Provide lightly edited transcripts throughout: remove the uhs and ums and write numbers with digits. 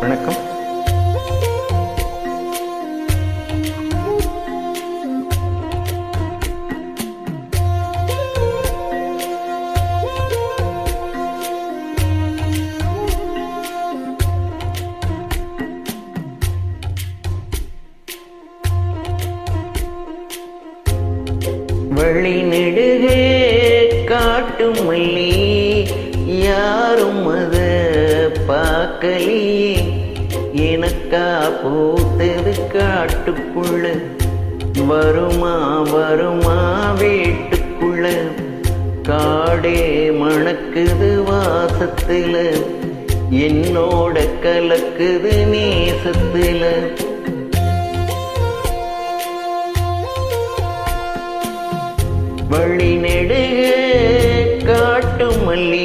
வணக்கம். வழி நெடுகே காட்டும் மல்லி யாரும் அத பார்க்கலையே, எனக்கா பூத்தது காட்டுக்குள்ள, வருமா வருமா வீட்டுக்குள்ள, காடே மணக்குது வாசத்துல, என்னோட கலக்குது நேசத்துல. வழி நெடுக காட்டும் மல்லி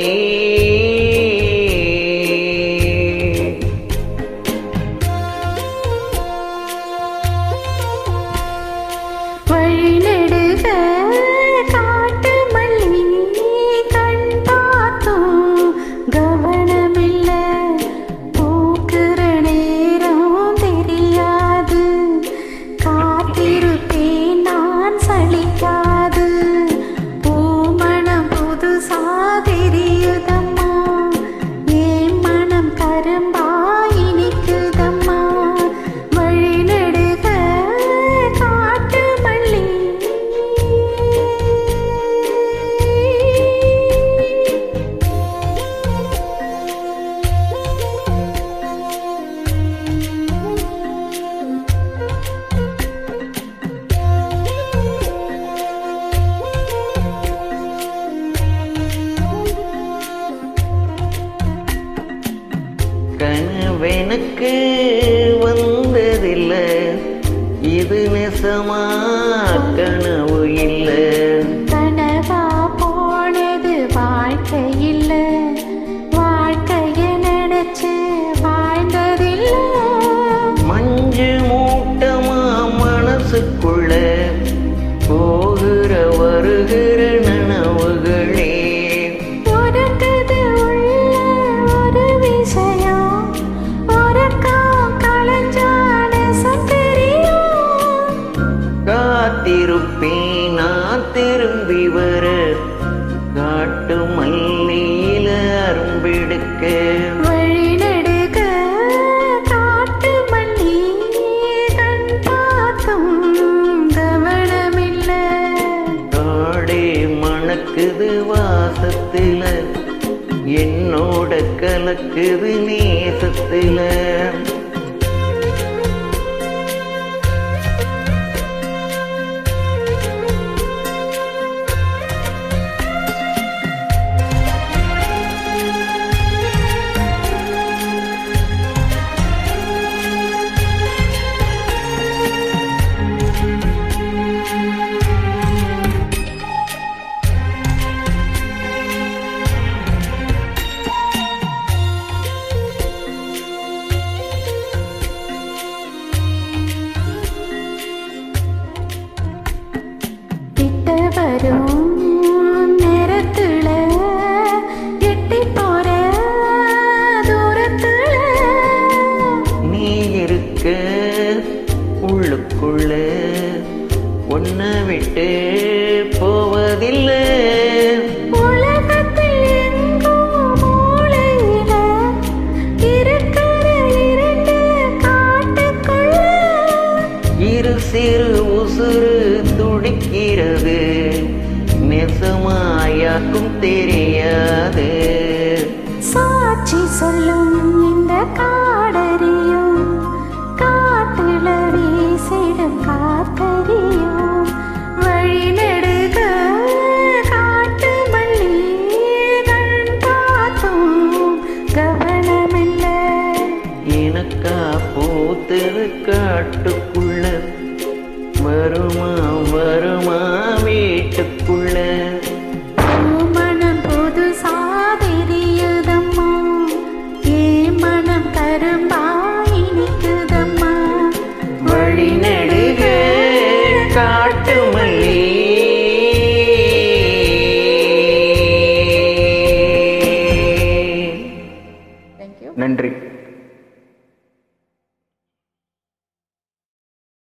கனவெனக்கு வந்ததில்லை, இது நெசமா கனவு இல்லை. கனவா போனது வாழ்க்கை இல்லை, வாழ்க்கைய நினைச்சு வாழ்ந்ததில்லை. மஞ்சு மூட்டமா மனசுக்குள்ள போகிற வருகிற நனவுகளே, காத்திருப்பேன் நான் திரும்பி வர, காட்டு மல்லியில அரும்பெடுக்க. வழி நெடுக காட்டு மல்லி கண் பார்த்தும் கவனமில்ல, காடே மணக்குது வாசத்துல, என்னோட கலக்குது நேசத்துல. வரும் நேரத்துல எட்டி போற தூரத்துல, நீ இருக்க உள்ளுக்குள்ள, ஒன்ன விட்டு போவதில்லை. உலகத்தில் எங்கோ மூலையில இருக்கிற இரண்டு காட்டுக்குள்ள, இரு சிறு உசுறு துடிக்கிறது, நெசமாயாக்கும் தெரியாது. சாட்சி சொல்லும் இந்த காடறியும், காட்டுல வீசிடும் காத்தறியும். வழி நெடுக காட்டு மல்லி கண் பார்த்தும் கவனமில்ல, எனக்கா பூத்தது காட்டுக்குள்ள, வருமா வருமா வீட்டுக்குள்ள. மனம் புது சாதிரியதம்மா, ஏ மனம் கரும்பாயினிக்குதம்மா. வழி நெடுக காட்டு மல்லி. நன்றி.